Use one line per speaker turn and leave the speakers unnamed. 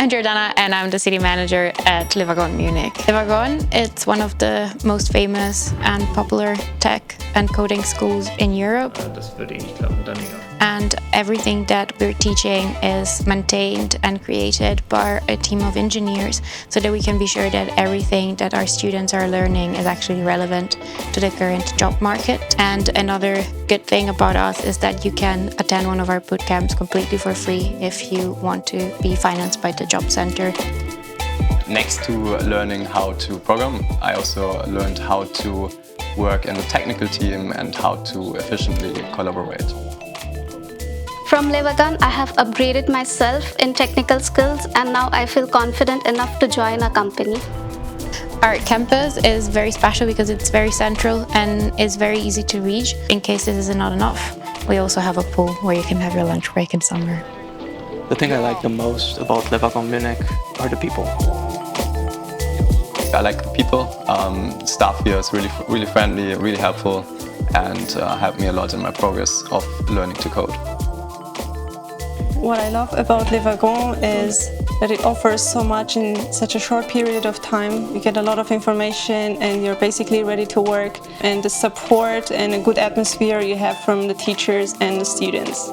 I'm Jordana and I'm the city manager at Wagon Munich. Wagon, it's one of the most famous and popular tech and coding schools in Europe.
Das würde nicht klappen, dann egal.
And everything that we're teaching is maintained and created by a team of engineers so that we can be sure that everything that our students are learning is actually relevant to the current job market. And another good thing about us is that you can attend one of our bootcamps completely for free if you want to be financed by the job center.
Next to learning how to program, I also learned how to work in a technical team and how to efficiently collaborate.
From Wagon, I have upgraded myself in technical skills and now I feel confident enough to join a company.
Our campus is very special because it's very central and is very easy to reach. In case this is not enough, we also have a pool where you can have your lunch break in summer.
The thing I like the most about Wagon Munich are the people.
I like the people. Staff here is really friendly, really helpful, and helped me a lot in my progress of learning to code.
What I love about Wagon is that it offers so much in such a short period of time. You get a lot of information and you're basically ready to work. And the support and a good atmosphere you have from the teachers and the students.